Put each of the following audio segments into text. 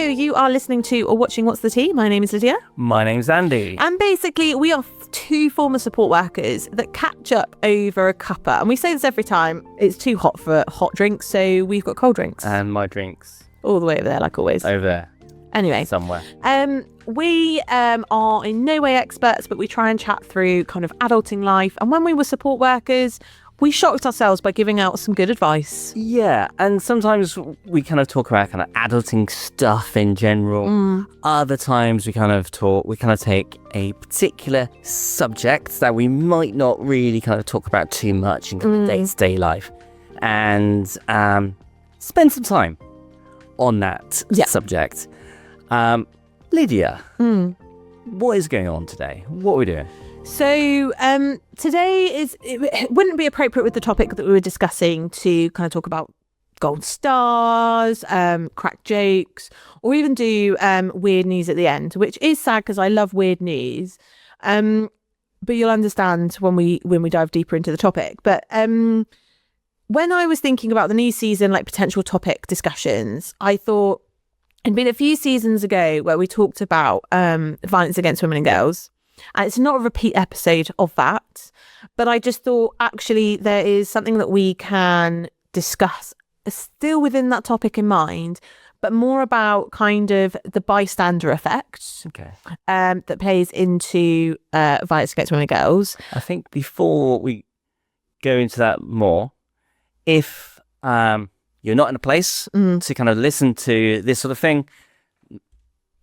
you are listening to or watching What's the Tea? My name is Lydia. My name's Andy. And basically, we are two former support workers that catch up over a cuppa. And we say this every time. It's too hot for hot drinks, so we've got cold drinks. And my drinks. All the way over there, like always. Over there. Anyway. Somewhere. We are in no way experts, but we try and chat through kind of adulting life. And when we were support workers, we shocked ourselves by giving out some good advice. Yeah, and sometimes we kind of talk about kind of adulting stuff in general. Other times we kind of take a particular subject that we might not really kind of talk about too much in day-to-day life and spend some time on that subject. Lydia, what is going on today? What are we doing? So today it wouldn't be appropriate with the topic that we were discussing to kind of talk about gold stars, crack jokes, or even do weird news at the end, which is sad because I love weird news. But you'll understand when we dive deeper into the topic. But when I was thinking about the new season, like potential topic discussions, I thought it'd been a few seasons ago where we talked about violence against women and girls. And it's not a repeat episode of that, but I just thought actually there is something that we can discuss still within that topic in mind, but more about kind of the bystander effect that plays into violence against women and girls. I think before we go into that more, if you're not in a place to kind of listen to this sort of thing,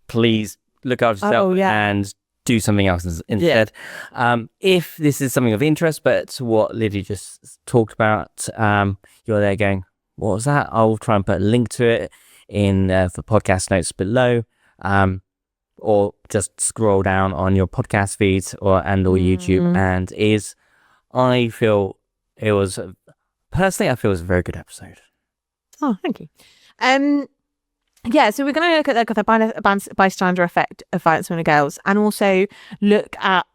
please look after yourself and do something else instead. If this is something of interest, but what Lydia just talked about, you're there going, what was that? I'll try and put a link to it in the podcast notes below, or just scroll down on your podcast feeds or YouTube. And I feel it was a very good episode. Oh, thank you. So we're going to look at the bystander effect of violence on girls, and also look at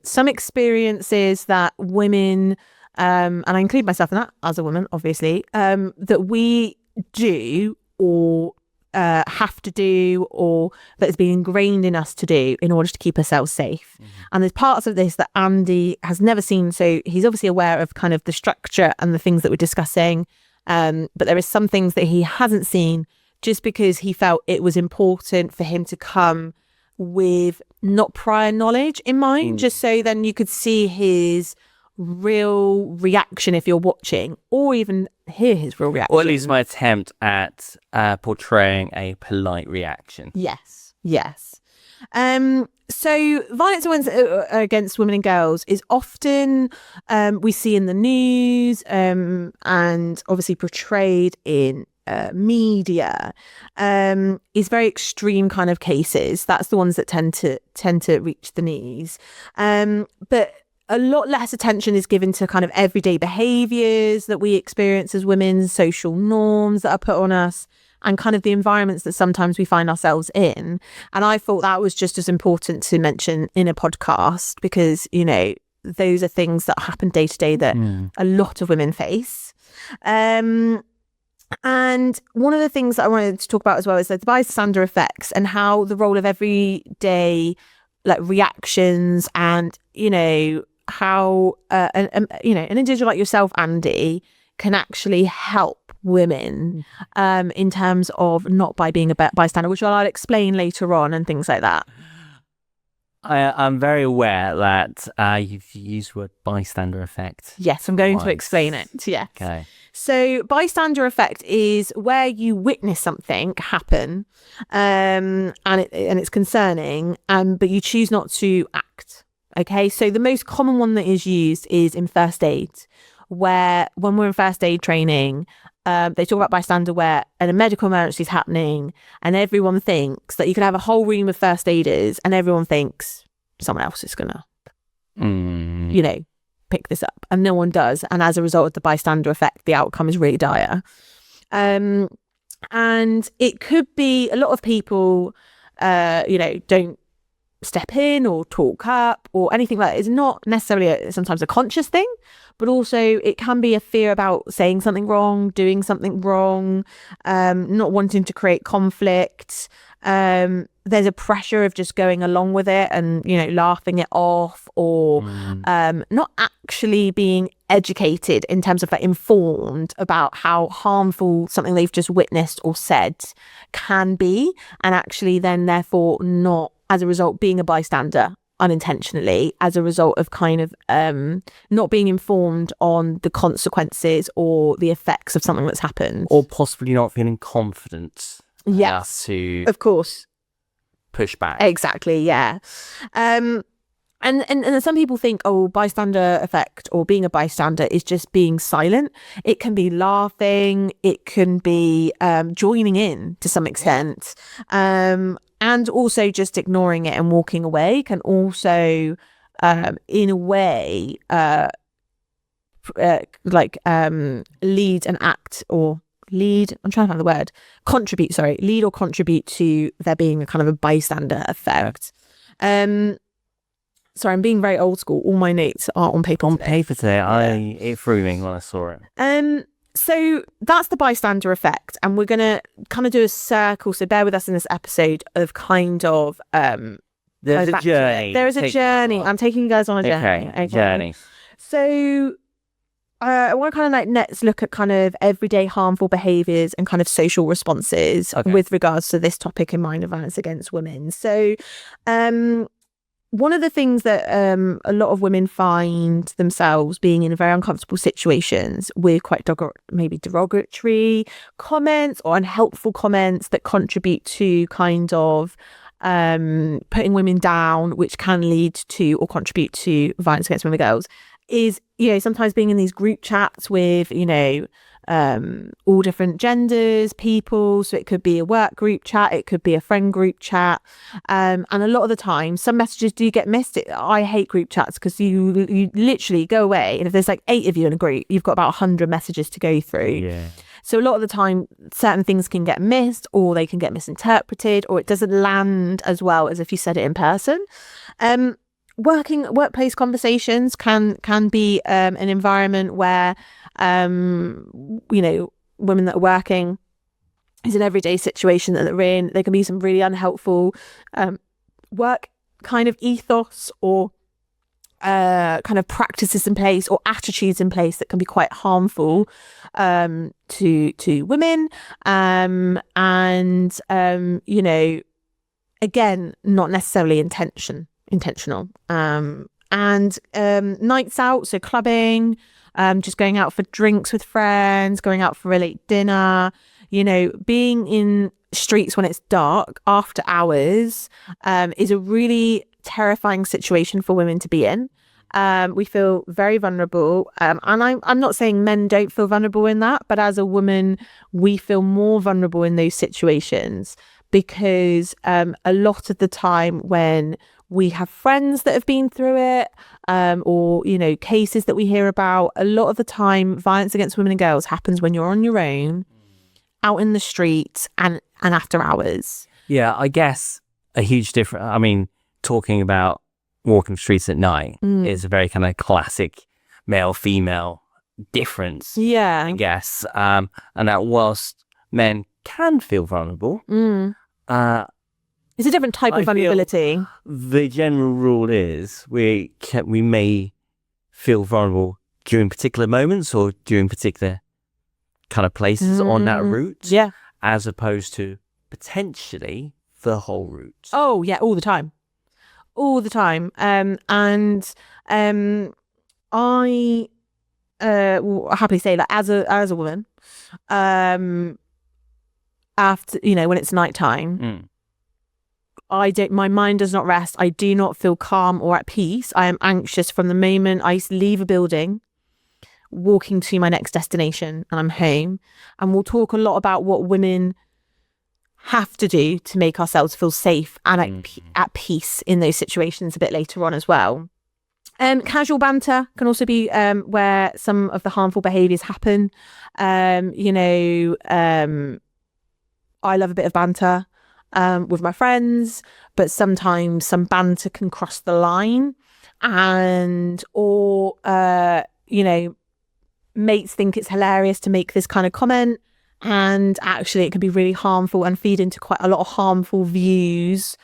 some experiences that women, and I include myself in that as a woman, obviously, that we do or have to do, or that has been ingrained in us to do in order to keep ourselves safe. And there's parts of this that Andy has never seen, so he's obviously aware of kind of the structure and the things that we're discussing, but there is some things that he hasn't seen, just because he felt it was important for him to come with not prior knowledge in mind, just so then you could see his real reaction if you're watching, or even hear his real reaction. Or at least my attempt at portraying a polite reaction. Yes. So violence against women and girls is often we see in the news and obviously portrayed in media is very extreme kind of cases. That's the ones that tend to reach the news. But a lot less attention is given to kind of everyday behaviours that we experience as women, social norms that are put on us, and kind of the environments that sometimes we find ourselves in. And I thought that was just as important to mention in a podcast, because, you know, those are things that happen day to day that a lot of women face. And one of the things that I wanted to talk about as well is the bystander effects, and how the role of everyday like reactions, and, you know, how an individual like yourself, Andy, can actually help women in terms of not by being a bystander, which I'll explain later on, and things like that. I'm very aware that you've used the word bystander effect. Yes, I'm going to explain it. Yes. Okay. So bystander effect is where you witness something happen, and it's concerning, but you choose not to act. Okay. So the most common one that is used is in first aid, where when we're in first aid training, they talk about bystander where a medical emergency is happening, and everyone thinks that you could have a whole room of first aiders, and everyone thinks someone else is gonna, you know, pick this up, and no one does. And as a result of the bystander effect, the outcome is really dire. And it could be a lot of people, don't step in or talk up or anything like that. It's not necessarily sometimes a conscious thing, but also it can be a fear about saying something wrong, doing something wrong, not wanting to create conflict. There's a pressure of just going along with it and, laughing it off, or not actually being educated in terms of informed about how harmful something they've just witnessed or said can be, and actually then therefore not, as a result, being a bystander unintentionally, as a result of kind of not being informed on the consequences or the effects of something that's happened, or possibly not feeling confident enough to, of course, push back. Exactly, yeah. And some people think, bystander effect or being a bystander is just being silent. It can be laughing, it can be joining in to some extent, and also just ignoring it and walking away can also, in a way, lead an act or lead. I'm trying to find the word. Lead or contribute to there being a kind of a bystander effect. Sorry, I'm being very old school. All my notes are on paper. Today. It threw me when I saw it. So that's the bystander effect, and we're gonna kind of do a circle. So bear with us in this episode of kind of there's a journey. There is a journey. I'm taking you guys on a journey. Okay. Journey. So I want to kind of let's look at kind of everyday harmful behaviours and kind of social responses with regards to this topic in mind of violence against women. So one of the things that a lot of women find themselves being in very uncomfortable situations with quite maybe derogatory comments or unhelpful comments that contribute to kind of putting women down, which can lead to or contribute to violence against women and girls, is sometimes being in these group chats with all different genders, people. So it could be a work group chat, it could be a friend group chat, and a lot of the time some messages do get missed. I hate group chats because you literally go away, and if there's 8 of you in a group, you've got about 100 messages to go through. So a lot of the time certain things can get missed, or they can get misinterpreted, or it doesn't land as well as if you said it in person. Workplace conversations can be an environment where women that are working, is an everyday situation that they're in. There can be some really unhelpful work kind of ethos or kind of practices in place or attitudes in place that can be quite harmful to women, again, not necessarily intentional. And nights out, so clubbing, just going out for drinks with friends, going out for a late dinner, being in streets when it's dark after hours is a really terrifying situation for women to be in. We feel very vulnerable, and I'm not saying men don't feel vulnerable in that, but as a woman we feel more vulnerable in those situations because a lot of the time when we have friends that have been through it, or cases that we hear about, a lot of the time violence against women and girls happens when you're on your own, out in the streets and after hours. I guess a huge difference. I mean, talking about walking the streets at night is a very kind of classic male-female difference. I guess, and that whilst men can feel vulnerable, it's a different type of vulnerability. The general rule is we may feel vulnerable during particular moments or during particular kind of places on that route, as opposed to potentially the whole route. Oh yeah, all the time. I will happily say that as a woman, after when it's nighttime, my mind does not rest. I do not feel calm or at peace. I am anxious from the moment I leave a building, walking to my next destination, and I'm home. And we'll talk a lot about what women have to do to make ourselves feel safe and at peace in those situations a bit later on as well. Casual banter can also be where some of the harmful behaviours happen. I love a bit of banter. with my friends, but sometimes some banter can cross the line, or mates think it's hilarious to make this kind of comment, and actually it can be really harmful and feed into quite a lot of harmful views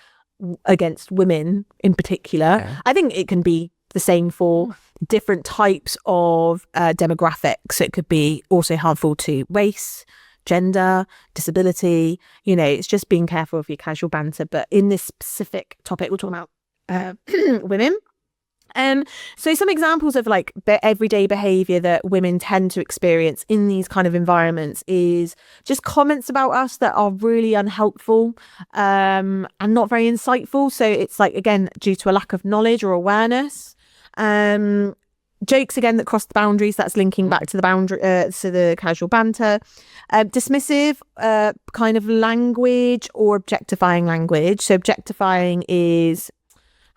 against women in particular. Okay. I think it can be the same for different types of demographics. It could be also harmful to race, gender, disability. It's just being careful of your casual banter. But in this specific topic, we're talking about women. So some examples of like everyday behaviour that women tend to experience in these kind of environments is just comments about us that are really unhelpful and not very insightful. So it's like, again, due to a lack of knowledge or awareness. Jokes, again, that cross the boundaries, that's linking back to the boundary, to the casual banter. Dismissive kind of language or objectifying language. So objectifying is...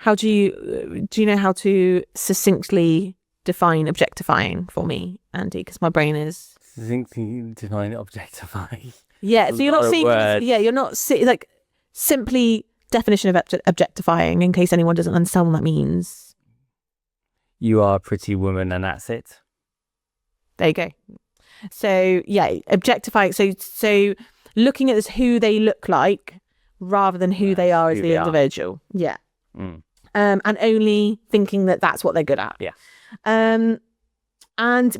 do you know how to succinctly define objectifying for me, Andy? Because my brain is... Succinctly define objectifying. Yeah, so you're not seeing... Yeah, you're not like simply definition of objectifying, in case anyone doesn't understand what that means. You are a pretty woman and that's it. There you go. So, yeah, objectifying. So looking at who they look like rather than who they are as the individual. Yeah. Mm. And only thinking that that's what they're good at. Yeah. And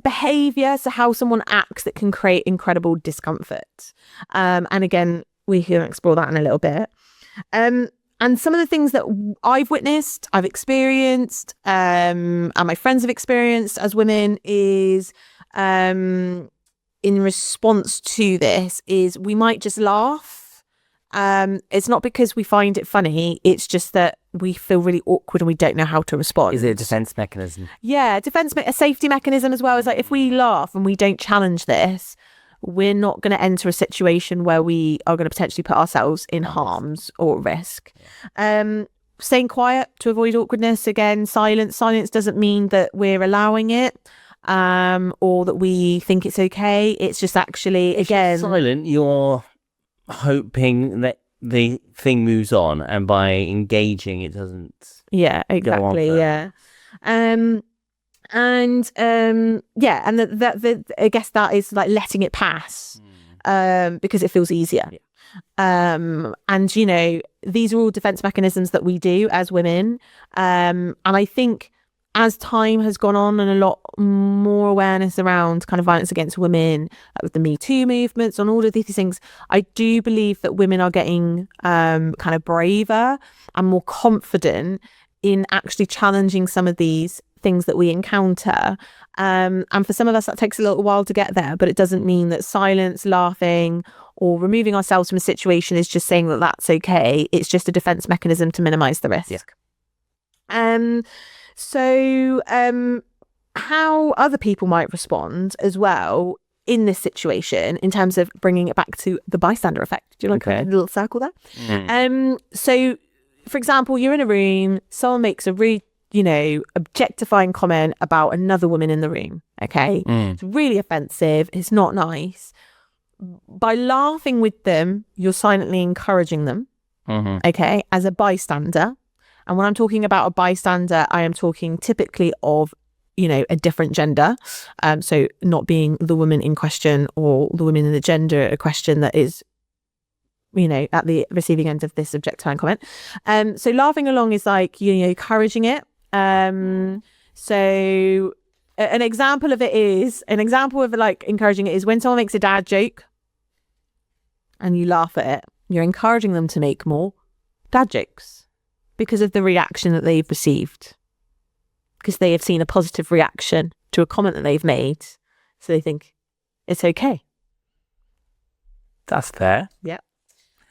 behaviour, so how someone acts that can create incredible discomfort. And again, we can explore that in a little bit. And some of the things that I've witnessed, I've experienced, and my friends have experienced as women is, in response to this, is we might just laugh. It's not because we find it funny, it's just that we feel really awkward and we don't know how to respond. Is it a defense mechanism? Yeah, a safety mechanism as well. Is like, if we laugh and we don't challenge this, we're not going to enter a situation where we are going to potentially put ourselves in harm's or risk. Staying quiet to avoid awkwardness. Again, silence doesn't mean that we're allowing it, or that we think it's okay. It's just actually, again, if you're silent, you're hoping that the thing moves on, and by engaging it doesn't exactly. go on that I guess that is like letting it pass, because it feels easier. And these are all defense mechanisms that we do as women, and I think as time has gone on and a lot more awareness around kind of violence against women, with the Me Too movements and all of these things, I do believe that women are getting kind of braver and more confident in actually challenging some of these things that we encounter. And for some of us, that takes a little while to get there, but it doesn't mean that silence, laughing, or removing ourselves from a situation is just saying that that's okay. It's just a defense mechanism to minimize the risk. Yeah. So how other people might respond as well in this situation, in terms of bringing it back to the bystander effect. Do you like a little circle there? So, for example, you're in a room, someone makes a really, objectifying comment about another woman in the room. Okay. It's really offensive. It's not nice. By laughing with them, you're silently encouraging them. Okay. As a bystander. And when I'm talking about a bystander, I am talking typically of, a different gender. So not being the woman in question or the woman in the gender question that is, at the receiving end of this objectifying comment. So laughing along is like, encouraging it. So an example of like encouraging it is when someone makes a dad joke and you laugh at it, you're encouraging them to make more dad jokes because of the reaction that they've received, because they have seen a positive reaction to a comment that they've made. So they think it's okay. That's fair. Yeah.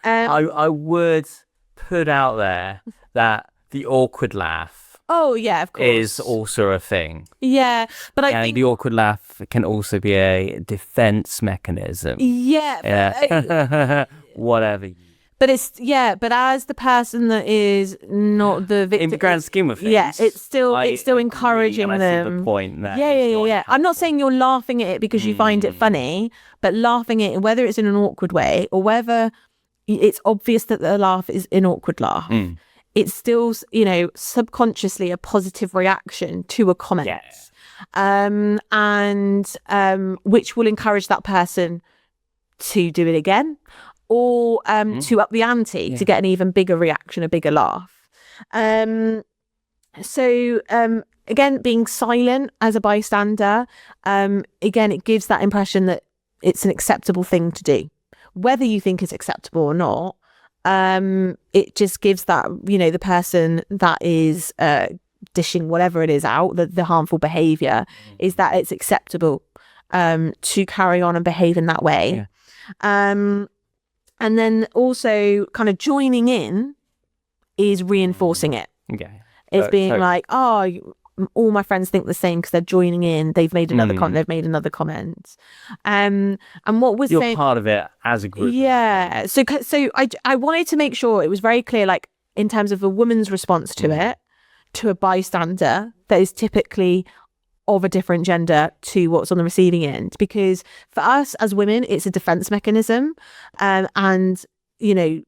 I would put out there that the awkward laugh of course, is also a thing. Yeah, but I think the awkward laugh can also be a defense mechanism. Yeah. Whatever. But but as the person that is not the victim, in the grand scheme of things, it's still encouraging them. I see the point there. Yeah. I'm not saying you're laughing at it because you find it funny, but laughing at it, whether it's in an awkward way or whether it's obvious that the laugh is an awkward laugh. It's still, you know, subconsciously a positive reaction to a comment. Yes. Which will encourage that person to do it again, or to up the ante to get an even bigger reaction, a bigger laugh. Again, being silent as a bystander, again, it gives that impression that it's an acceptable thing to do. Whether you think it's acceptable or not, it just gives that, you know, the person that is dishing whatever it is out, the harmful behaviour, is that it's acceptable to carry on and behave in that way. And then also kind of joining in is reinforcing it. It's being like, all my friends think the same because they're joining in. They've made another comment. They've made another comment. And what was you're part of it as a group. Yeah. So I wanted to make sure it was very clear, like in terms of a woman's response to it, to a bystander that is typically of a different gender to what's on the receiving end. Because for us as women, it's a defense mechanism, and you know,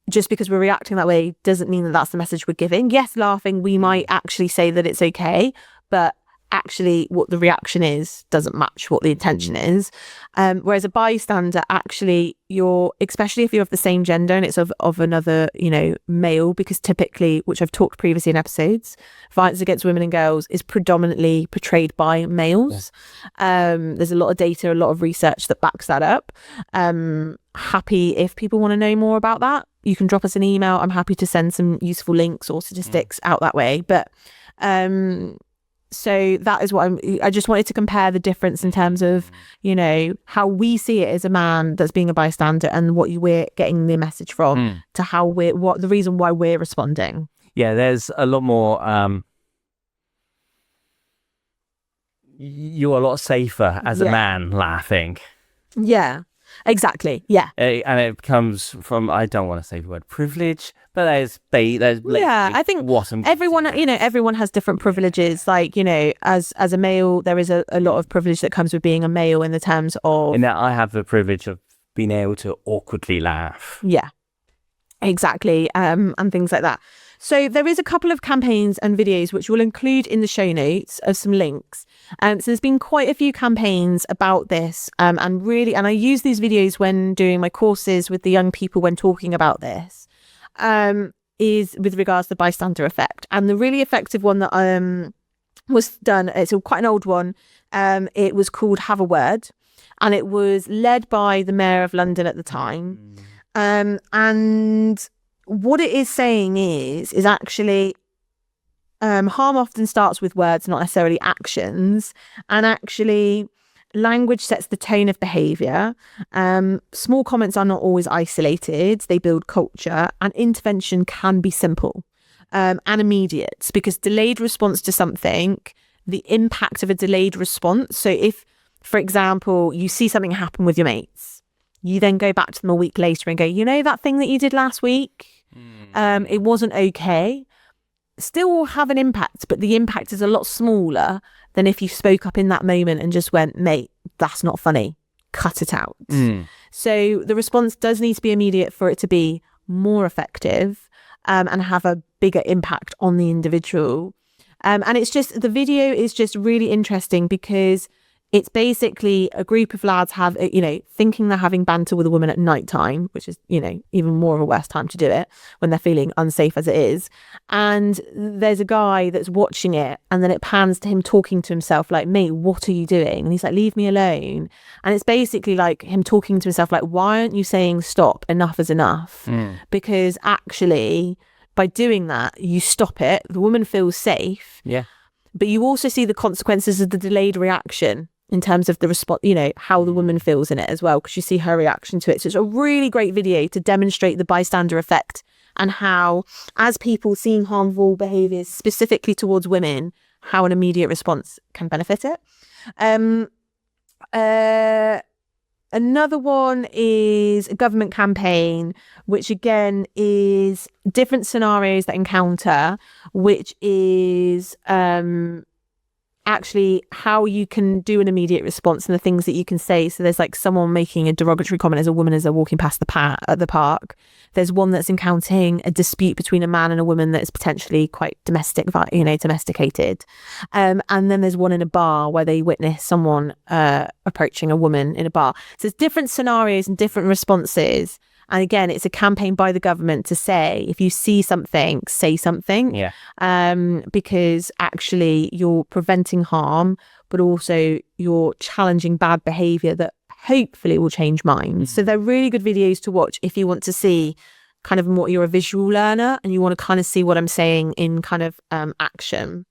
just because we're reacting that way doesn't mean that that's the message we're giving. Yes, laughing, we might actually say that it's okay, but actually what the reaction is doesn't match what the intention is. Whereas a bystander, actually, especially if you're of the same gender and it's of another, you know, male, because typically, which I've talked previously in episodes, violence against women and girls is predominantly portrayed by males. There's a lot of data, a lot of research that backs that up. Happy if people want to know more about that, you can drop us an email. I'm happy to send some useful links or statistics out that way. But so that is what I just wanted to compare the difference in terms of, you know, how we see it as a man that's being a bystander and what we're getting the message from, to how what the reason why we're responding. Yeah, there's a lot more. You're a lot safer as a man laughing. Yeah. Exactly. Yeah. And it comes from, I don't want to say the word privilege, but there's I think everyone has different privileges. Like, you know, as a male, there is a lot of privilege that comes with being a male in the terms of, in that I have the privilege of being able to awkwardly laugh. Yeah, exactly. And things like that. So there is a couple of campaigns and videos which we'll include in the show notes of some links. So there's been quite a few campaigns about this, and I use these videos when doing my courses with the young people when talking about this, is with regards to the bystander effect. And the really effective one that was done, it's quite an old one, it was called Have a Word, and it was led by the Mayor of London at the time. And what it is saying is actually harm often starts with words, not necessarily actions. And actually, language sets the tone of behaviour. Small comments are not always isolated. They build culture, and intervention can be simple and immediate, because delayed response to something, the impact of a delayed response. So if, for example, you see something happen with your mates, you then go back to them a week later and go, you know, that thing that you did last week? It wasn't okay. Still will have an impact, but the impact is a lot smaller than if you spoke up in that moment and just went, mate, that's not funny, cut it out. So the response does need to be immediate for it to be more effective, and have a bigger impact on the individual. And it's just, the video is just really interesting because it's basically a group of lads thinking they're having banter with a woman at night time, which is, you know, even more of a worse time to do it when they're feeling unsafe as it is. And there's a guy that's watching it, and then it pans to him talking to himself like, mate, what are you doing? And he's like, leave me alone. And it's basically like him talking to himself like, why aren't you saying stop? Enough is enough. Because actually, by doing that, you stop it. The woman feels safe. Yeah. But you also see the consequences of the delayed reaction in terms of the response, you know, how the woman feels in it as well, because you see her reaction to it. So it's a really great video to demonstrate the bystander effect and how, as people seeing harmful behaviours specifically towards women, how an immediate response can benefit it. Another one is a government campaign, which again is different scenarios that encounter, which is actually how you can do an immediate response and the things that you can say. So there's like someone making a derogatory comment as a woman as they're walking past at the park. There's one that's encountering a dispute between a man and a woman that is potentially quite domesticated. And then there's one in a bar where they witness someone approaching a woman in a bar. So there's different scenarios and different responses. And again, it's a campaign by the government to say, if you see something, say something. Yeah. Because actually you're preventing harm, but also you're challenging bad behaviour that hopefully will change minds. So they're really good videos to watch if you want to see kind of more, you're a visual learner and you want to kind of see what I'm saying in kind of action.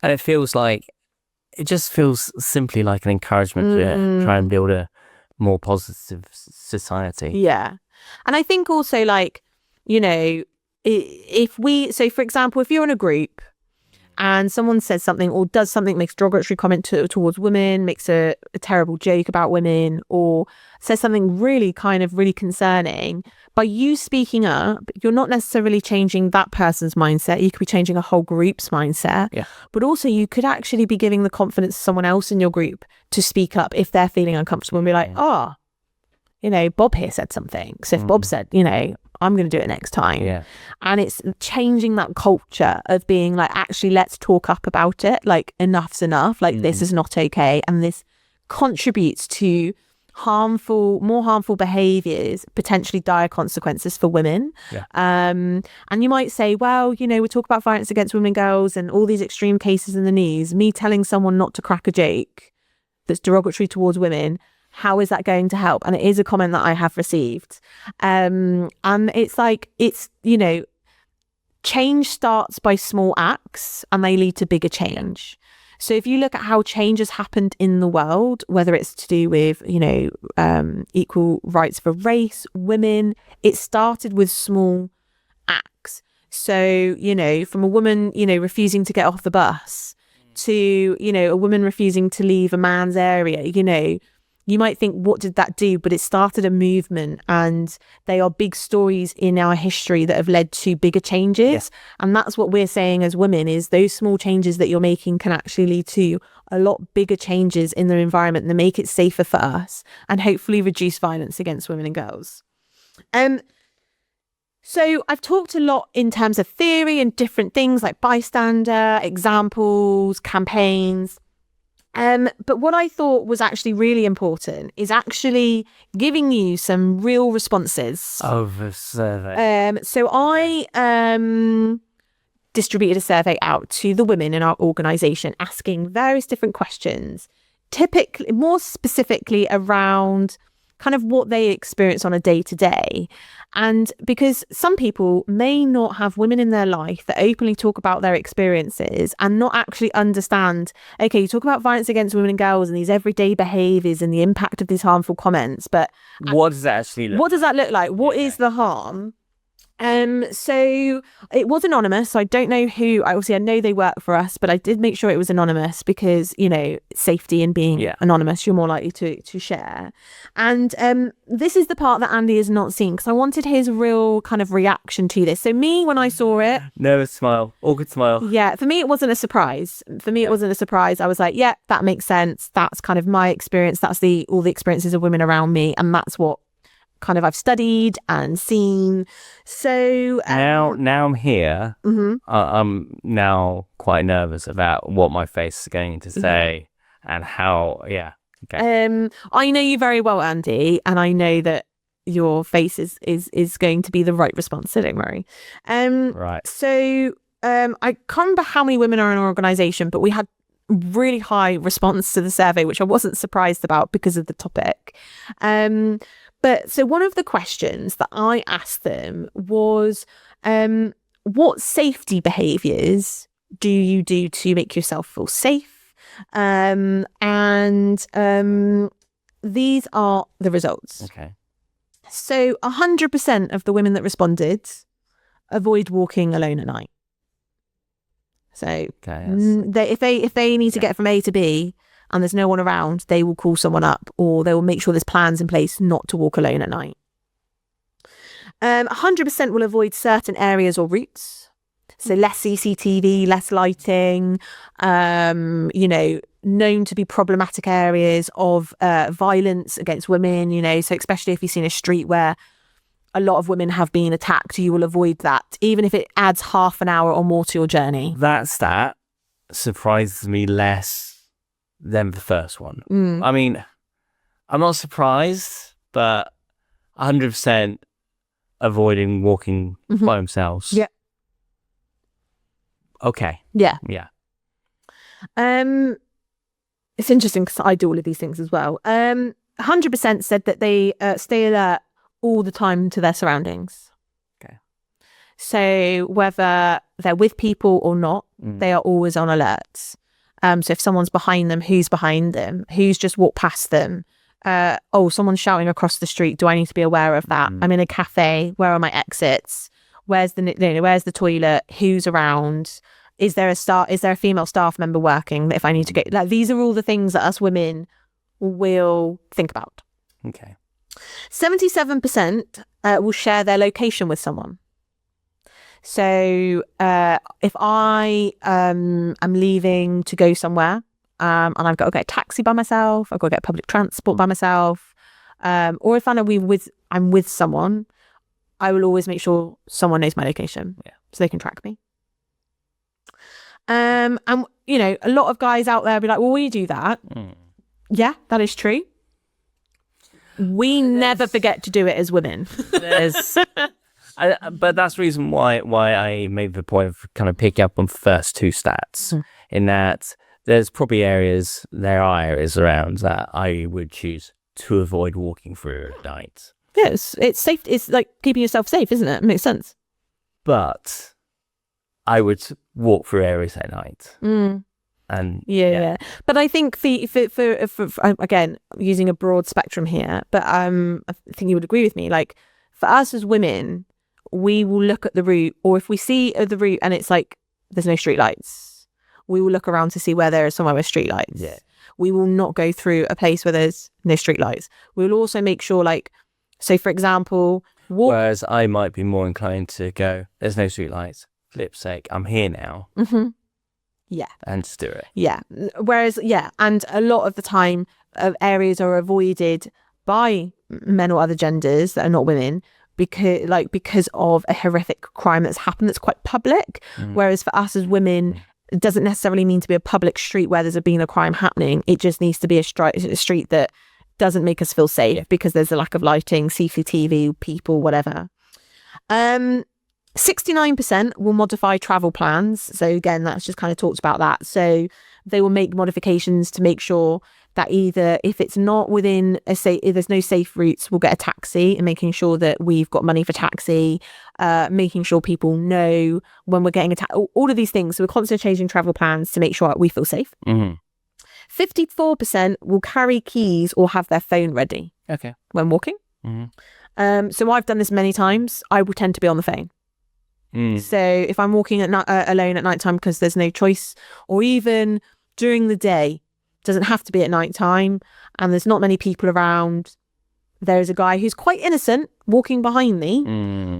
And it just feels simply like an encouragement to try and build a more positive society. Yeah. And I think also, like, you know, so for example, if you're in a group and someone says something or does something, makes a derogatory comment towards women, makes a terrible joke about women, or says something really concerning, by you speaking up, you're not necessarily changing that person's mindset. You could be changing a whole group's mindset. Yeah. But also you could actually be giving the confidence to someone else in your group to speak up if they're feeling uncomfortable and be like, you know, Bob here said something. So if Bob said, you know, I'm going to do it next time. Yeah. And it's changing that culture of being like, actually, let's talk up about it. Like, enough's enough. Like, this is not okay. And this contributes to more harmful behaviours, potentially dire consequences for women. Yeah. And you might say, well, you know, we talk about violence against women and girls and all these extreme cases in the news. Me telling someone not to crack a joke that's derogatory towards women, how is that going to help? And it is a comment that I have received. And it's like, you know, change starts by small acts and they lead to bigger change. So if you look at how change has happened in the world, whether it's to do with, you know, equal rights for race, women, it started with small acts. So, you know, from a woman, you know, refusing to get off the bus to, you know, a woman refusing to leave a man's area, you know, you might think, what did that do? But it started a movement, and they are big stories in our history that have led to bigger changes. Yes. And that's what we're saying as women, is those small changes that you're making can actually lead to a lot bigger changes in the environment and make it safer for us and hopefully reduce violence against women and girls. So I've talked a lot in terms of theory and different things like bystander, examples, campaigns. But what I thought was actually really important is actually giving you some real responses. Of a survey. So I distributed a survey out to the women in our organisation, asking various different questions, typically, more specifically around kind of what they experience on a day-to-day. And because some people may not have women in their life that openly talk about their experiences and not actually understand, okay, you talk about violence against women and girls and these everyday behaviours and the impact of these harmful comments, but what does that actually look What does that look like? What is the harm? So it was anonymous. So I don't know who. I know they work for us, but I did make sure it was anonymous because, you know, safety in being anonymous, you're more likely to share. And this is the part that Andy has not seen because I wanted his real kind of reaction to this. So me, when I saw it, nervous smile, awkward smile. Yeah, for me it wasn't a surprise. It wasn't a surprise. I was like, yeah, that makes sense. That's kind of my experience. That's all the experiences of women around me, and that's what kind of I've studied and seen. So now I'm here. I'm now quite nervous about what my face is going to say and how. Yeah. Okay. I know you very well, Andy, and I know that your face is going to be the right response. So don't worry. Right. So I can't remember how many women are in our organisation, but we had really high response to the survey, which I wasn't surprised about because of the topic. But so one of the questions that I asked them was, what safety behaviours do you do to make yourself feel safe? And these are the results. Okay. So 100% of the women that responded avoid walking alone at night. So if they need to get from A to B, and there's no one around, they will call someone up or they will make sure there's plans in place not to walk alone at night. 100% will avoid certain areas or routes. So less CCTV, less lighting, known to be problematic areas of violence against women, so especially if you've seen a street where a lot of women have been attacked, you will avoid that, even if it adds half an hour or more to your journey. That stat surprises me less than the first one. I mean, I'm not surprised, but 100% avoiding walking by themselves. Yeah. Okay. Yeah. Yeah. It's interesting because I do all of these things as well. 100% said that they stay alert all the time to their surroundings. Okay. So whether they're with people or not, they are always on alert. So if someone's behind them, who's behind them? Who's just walked past them? Someone's shouting across the street. Do I need to be aware of that? I'm in a cafe. Where are my exits? Where's the toilet? Who's around? Is there a female staff member working that if I need to go? Like, these are all the things that us women will think about. Okay. 77% will share their location with someone. So if I am leaving to go somewhere and I've got to get a taxi by myself, I've got to get public transport by myself, or if I'm with someone, I will always make sure someone knows my location, so they can track me. And a lot of guys out there be like, well, we do that. Yeah, that is true. We never forget to do it as women. But that's the reason why I made the point of kind of picking up on first two stats, in that there are areas around that I would choose to avoid walking through at night. Yes, it's safe. It's like keeping yourself safe, isn't it? It makes sense. But I would walk through areas at night. And yeah. But I think for again, using a broad spectrum here, but I think you would agree with me. Like, for us as women, we will look at the route, or if we see the route and it's like there's no street lights, we will look around to see where there is somewhere with street lights. Yeah. We will not go through a place where there's no street lights. We will also make sure, like, so for example, whereas I might be more inclined to go, there's no street lights, flip's sake, I'm here now. Yeah. And just do it. Yeah. Whereas, and a lot of the time, areas are avoided by men or other genders that are not women because of a horrific crime that's happened that's quite public. Whereas for us as women, it doesn't necessarily mean to be a public street where there's been a crime happening. It just needs to be a street that doesn't make us feel safe because there's a lack of lighting, CCTV, people, whatever. 69% will modify travel plans. So again, that's just kind of talked about that. So they will make modifications to make sure that either if it's not within if there's no safe routes, we'll get a taxi, and making sure that we've got money for taxi, making sure people know when we're getting attacked, all of these things. So we're constantly changing travel plans to make sure we feel safe. 54% will carry keys or have their phone ready when walking. So I've done this many times. I will tend to be on the phone. So if I'm walking alone at nighttime because there's no choice, or even during the day, doesn't have to be at nighttime, and there's not many people around, there's a guy who's quite innocent walking behind me,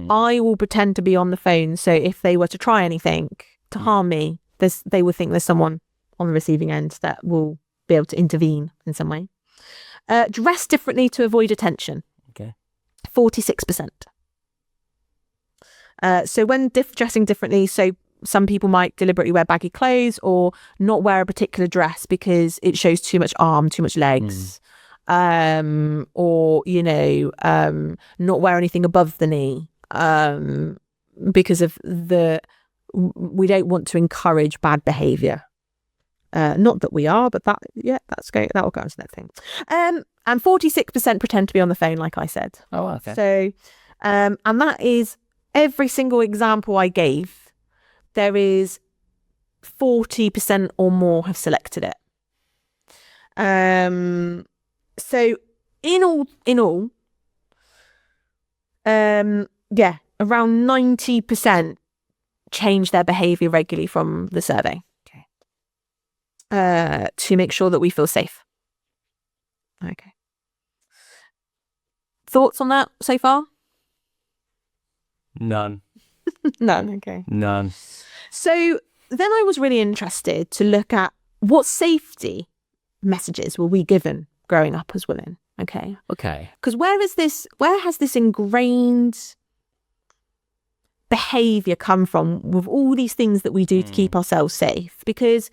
I will pretend to be on the phone. So if they were to try anything to harm me, they would think there's someone on the receiving end that will be able to intervene in some way. Dress differently to avoid attention. 46%. So when dressing differently, so some people might deliberately wear baggy clothes or not wear a particular dress because it shows too much arm, too much legs, or not wear anything above the knee, because of we don't want to encourage bad behaviour. Not that we are, but that will go into that thing. And 46% pretend to be on the phone, like I said. Oh, okay. So, and that is every single example I gave. There is 40% or more have selected it. So in all, around 90% change their behaviour regularly from the survey. To make sure that we feel safe. Okay. Thoughts on that so far? None. None. Okay. None. So then I was really interested to look at what safety messages were we given growing up as women. Okay. Because where has this ingrained behaviour come from with all these things that we do to keep ourselves safe? Because,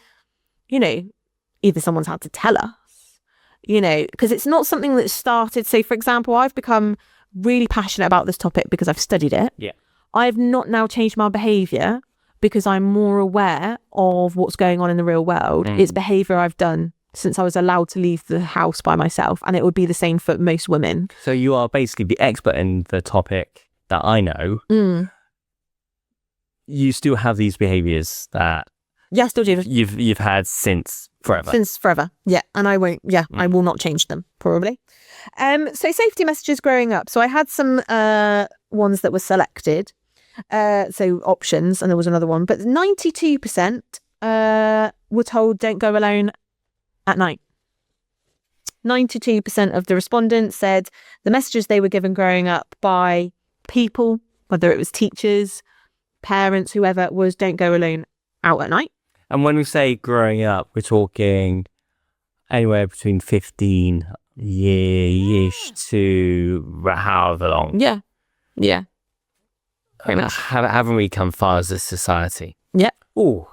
either someone's had to tell us, because it's not something that started. So, for example, I've become really passionate about this topic because I've studied it. Yeah. I've not now changed my behaviour because I'm more aware of what's going on in the real world. It's behaviour I've done since I was allowed to leave the house by myself, and it would be the same for most women. So you are basically the expert in the topic that I know. You still have these behaviours that I still do. You've had since forever. Yeah, and I won't. Yeah, I will not change them probably. So safety messages growing up. So I had some ones that were selected. So options, and there was another one, but 92% were told don't go alone at night. 92% of the respondents said the messages they were given growing up by people, whether it was teachers, parents, whoever, was don't go alone out at night. And when we say growing up, we're talking anywhere between 15 years to however long. Yeah. Pretty much. Haven't we come far as a society? Yeah. Oh,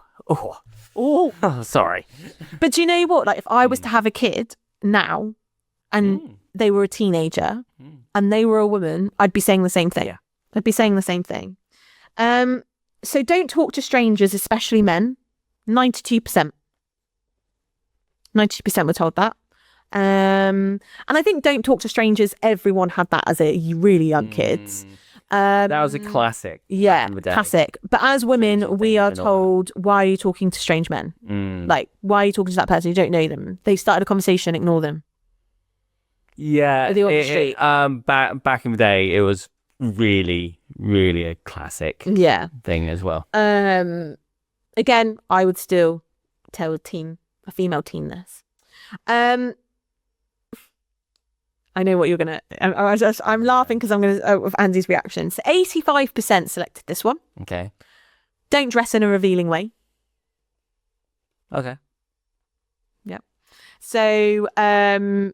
sorry. But do you know what? Like, if I was to have a kid now and they were a teenager and they were a woman, I'd be saying the same thing. Yeah. I'd be saying the same thing. So don't talk to strangers, especially men. 92%. 92% were told that. And I think don't talk to strangers. Everyone had that as a really young kids. That was a classic. Yeah, classic. But as women, we are told, why are you talking to strange men? Like, why are you talking to that person? You don't know them. They started a conversation, ignore them. Yeah. Are they on the street? Back in the day, it was really, really a classic thing as well. Again, I would still tell a female teen this. I know what you're going to... I'm laughing because I'm going to... with Andy's reaction. So 85% selected this one. Okay. Don't dress in a revealing way. Okay. Yeah. So I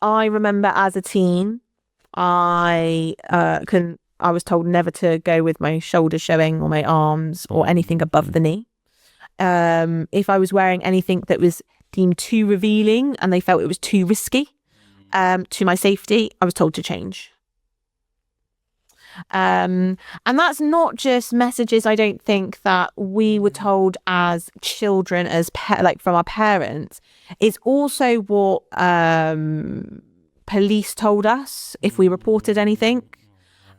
remember as a teen, I was told never to go with my shoulders showing or my arms or anything above the knee. If I was wearing anything that was deemed too revealing and they felt it was too risky, to my safety, I was told to change. And that's not just messages, I don't think, that we were told as children, from our parents. It's also what police told us if we reported anything.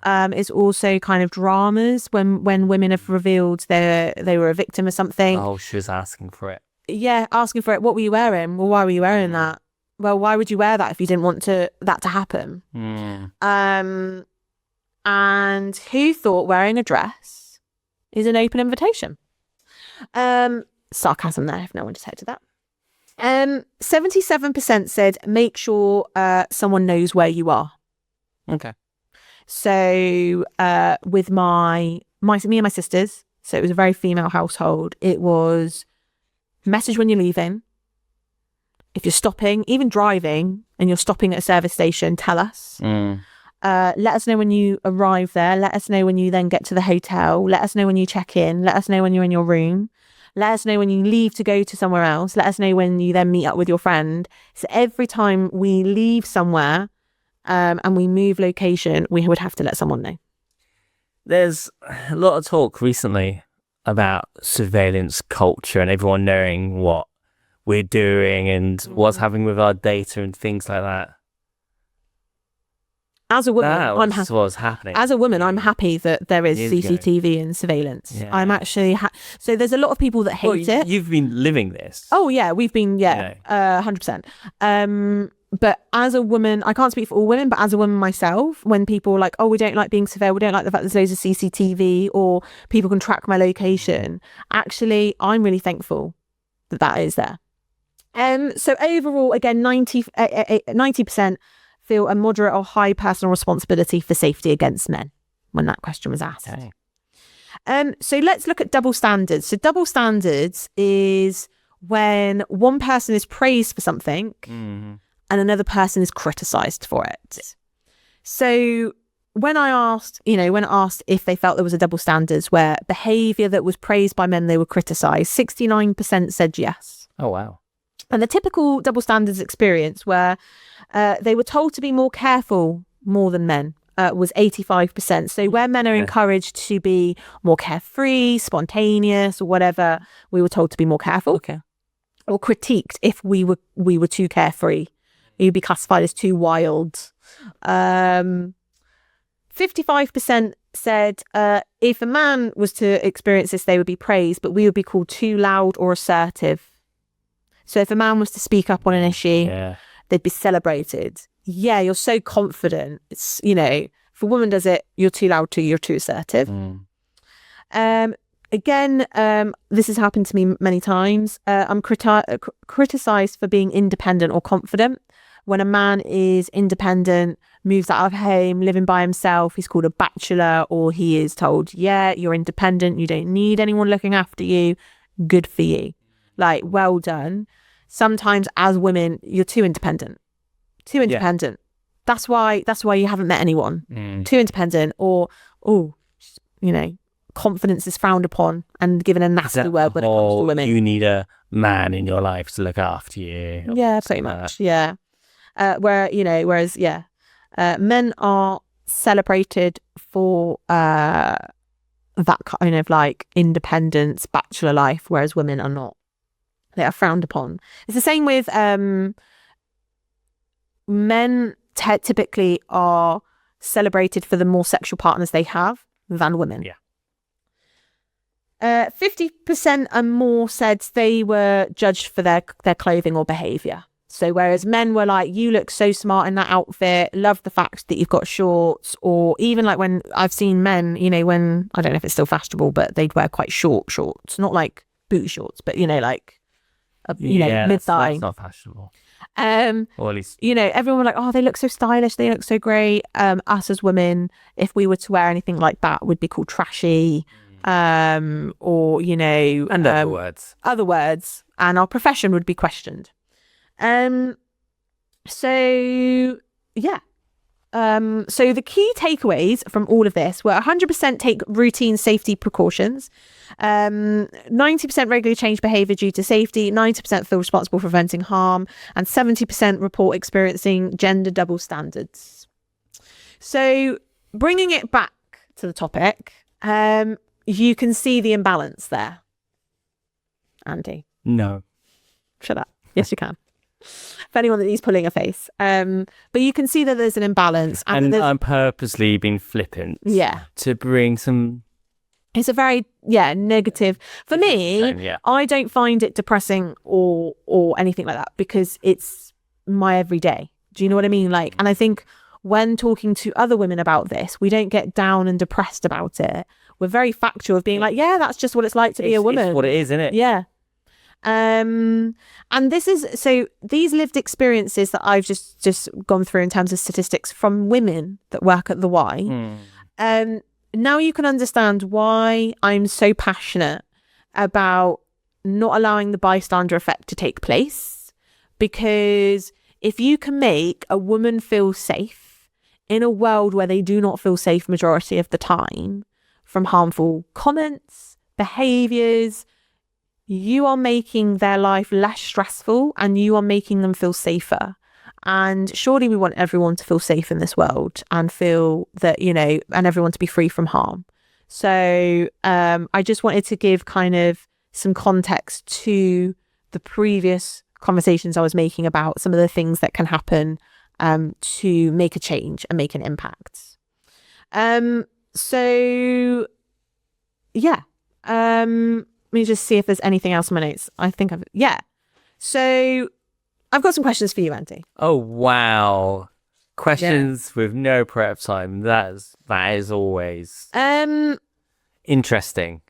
It's also kind of dramas when women have revealed they were a victim of something. Oh, she was asking for it. Yeah, asking for it. What were you wearing? Well, why were you wearing that? Well, why would you wear that if you didn't want that to happen? And who thought wearing a dress is an open invitation? Sarcasm there, if no one detected that. 77% said make sure someone knows where you are. Okay. So with me and my sisters, so it was a very female household, it was message when you're leaving. If you're stopping, even driving, and you're stopping at a service station, tell us. Let us know when you arrive there. Let us know when you then get to the hotel. Let us know when you check in. Let us know when you're in your room. Let us know when you leave to go to somewhere else. Let us know when you then meet up with your friend. So every time we leave somewhere and we move location, we would have to let someone know. There's a lot of talk recently about surveillance culture and everyone knowing what we're doing and what's happening with our data and things like that. As a woman, I'm happy. What's happening. As a woman, I'm happy that there is CCTV and surveillance. Yeah. I'm actually so there's a lot of people that hate it. You've been living this. Oh yeah, we've been 100%. But as a woman, I can't speak for all women, but as a woman myself, when people are like, oh, we don't like being surveilled, we don't like the fact there's loads of CCTV or people can track my location. Actually, I'm really thankful that is there. So overall, again, 90% feel a moderate or high personal responsibility for safety against men when that question was asked. So let's look at double standards. So double standards is when one person is praised for something and another person is criticized for it. So when asked if they felt there was a double standards where behaviour that was praised by men, they were criticised, 69% said yes. Oh, wow. And the typical double standards experience where they were told to be more careful more than men was 85%. So where men are encouraged to be more carefree, spontaneous or whatever, we were told to be more careful. Okay. Or critiqued if we were too carefree. You'd be classified as too wild. 55% said if a man was to experience this, they would be praised, but we would be called too loud or assertive. So if a man was to speak up on an issue, they'd be celebrated. Yeah, you're so confident. It's, if a woman does it, you're too loud, you're too assertive. Again, this has happened to me many times. I'm criticised for being independent or confident. When a man is independent, moves out of home, living by himself, he's called a bachelor, or he is told, yeah, you're independent, you don't need anyone looking after you. Good for you. Like, well done. Sometimes as women, you're too independent. That's why you haven't met anyone. Too independent, or confidence is frowned upon and given a nasty word when it comes to women. You need a man in your life to look after you. Yeah, pretty much. Yeah. Whereas men are celebrated for that kind of like independence, bachelor life, whereas women are not. They are frowned upon. It's the same with men. Typically are celebrated for the more sexual partners they have than women. 50% and more said they were judged for their clothing or behaviour. So whereas men were like, you look so smart in that outfit, love the fact that you've got shorts, or even like when I've seen men, when, I don't know if it's still fashionable, but they'd wear quite short shorts, not like booty shorts, but mid-thigh. That's not fashionable. Or at least, everyone were like, oh, they look so stylish, they look so great. Us as women, if we were to wear anything like that, would be called trashy. And other words, and our profession would be questioned. So the key takeaways from all of this were 100% take routine safety precautions, 90% regularly change behaviour due to safety, 90% feel responsible for preventing harm, and 70% report experiencing gender double standards. So bringing it back to the topic, you can see the imbalance there. Andy? No. Shut up. Yes, you can. For anyone that needs pulling a face. But you can see that there's an imbalance. And I'm purposely being flippant. Yeah. To bring some... It's a very, negative. For me, I don't find it depressing or anything like that because it's my everyday. Do you know what I mean? Like, and I think when talking to other women about this, we don't get down and depressed about it. We're very factual of being like, yeah, that's just what it's like to be a woman. It's what it is, isn't it? Yeah. And this is, so these lived experiences that I've just gone through in terms of statistics from women that work at the Y. Now you can understand why I'm so passionate about not allowing the bystander effect to take place. Because if you can make a woman feel safe in a world where they do not feel safe majority of the time from harmful comments, behaviours, you are making their life less stressful and you are making them feel safer. And surely we want everyone to feel safe in this world and feel that, and everyone to be free from harm. So I just wanted to give kind of some context to the previous conversations I was making about some of the things that can happen to make a change and make an impact. Let me just see if there's anything else in my notes. So I've got some questions for you, Andy. Oh, wow. Questions with no prep time. That is always interesting.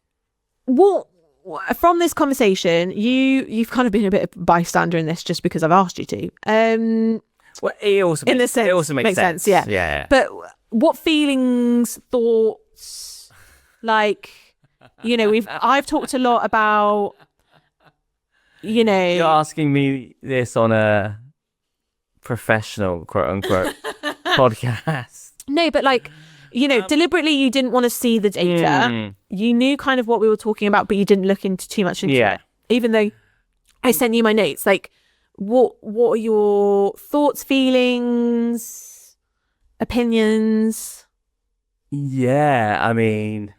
What from this conversation, you've kind of been a bit of bystander in this just because I've asked you to. Well, it also makes sense. Yeah. But what feelings, thoughts, like You know, I've talked a lot about, you know, You're asking me this on a professional, quote unquote, podcast. no, but like, you know, deliberately you didn't want to see the data. You knew kind of what we were talking about, but you didn't look into too much into it. Even though I sent you my notes, like, what are your thoughts, feelings, opinions? Yeah, I mean,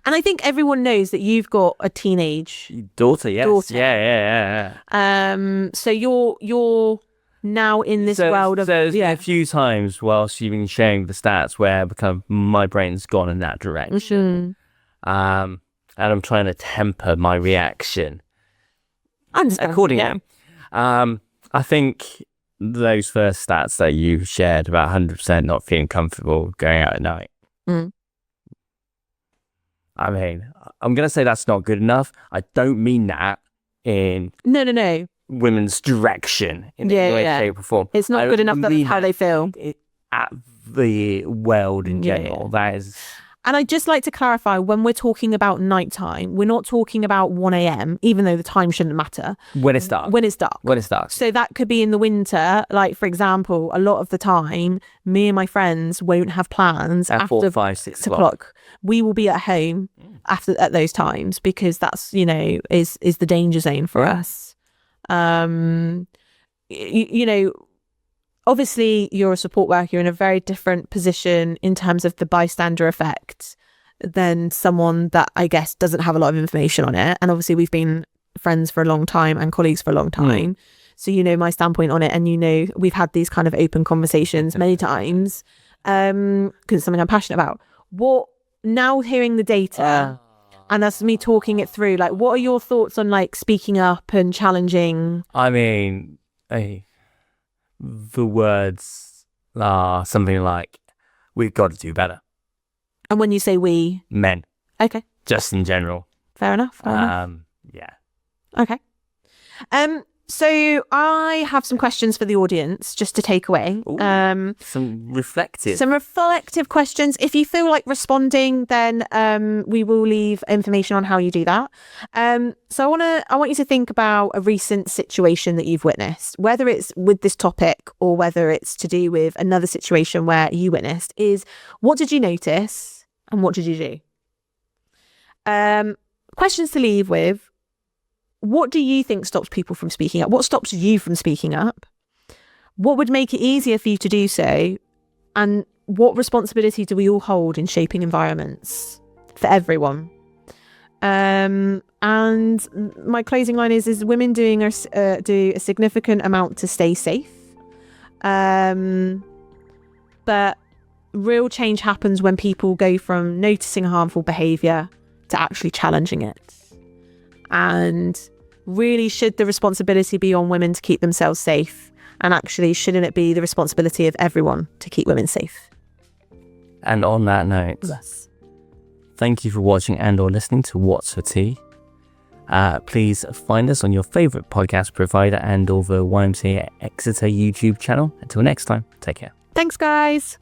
and I think everyone knows that you've got a teenage daughter. Yes, daughter. Yeah. So you're now in this world of there's been a few times whilst you've been sharing the stats where my brain's gone in that direction. And I'm trying to temper my reaction accordingly. I think those first stats that you shared about 100% not feeling comfortable going out at night. I mean, I'm going to say that's not good enough. I don't mean that in no women's direction in any way, shape or form. It's not good enough that's how they feel. At the world in general, that is... And I'd just like to clarify, when we're talking about nighttime, we're not talking about 1 a.m, even though the time shouldn't matter. When it's dark. When it's dark. So that could be in the winter. Like, for example, a lot of the time, me and my friends won't have plans after 4, 5, 6 o'clock. We will be at home at those times, because that's, you know, is the danger zone for us. You know, obviously you're a support worker, you're in a very different position in terms of the bystander effect than someone that I guess doesn't have a lot of information on it. And obviously we've been friends for a long time and colleagues for a long time. So you know my standpoint on it, and you know we've had these kind of open conversations many times because it's something I'm passionate about. Now hearing the data and that's me talking it through, like, what are your thoughts on like speaking up and challenging? I mean, the words are something like, we've got to do better. And when you say we? Men. Okay. Just in general. Fair enough. Yeah. Okay. So I have some questions for the audience just to take away. Some reflective questions. If you feel like responding, then we will leave information on how you do that. So I want you to think about a recent situation that you've witnessed, whether it's with this topic or whether it's to do with another situation where you witnessed. Is what did you notice and what did you do? Questions to leave with. What do you think stops people from speaking up? What stops you from speaking up? What would make it easier for you to do so? And what responsibility do we all hold in shaping environments for everyone? And my closing line is women do a significant amount to stay safe. But real change happens when people go from noticing harmful behaviour to actually challenging it. And really, should the responsibility be on women to keep themselves safe? And actually, shouldn't it be the responsibility of everyone to keep women safe? And on that note, yes. Thank you for watching and or listening to What's for Tea. Please find us on your favourite podcast provider and or the YMCA Exeter YouTube channel. Until next time, take care. Thanks, guys.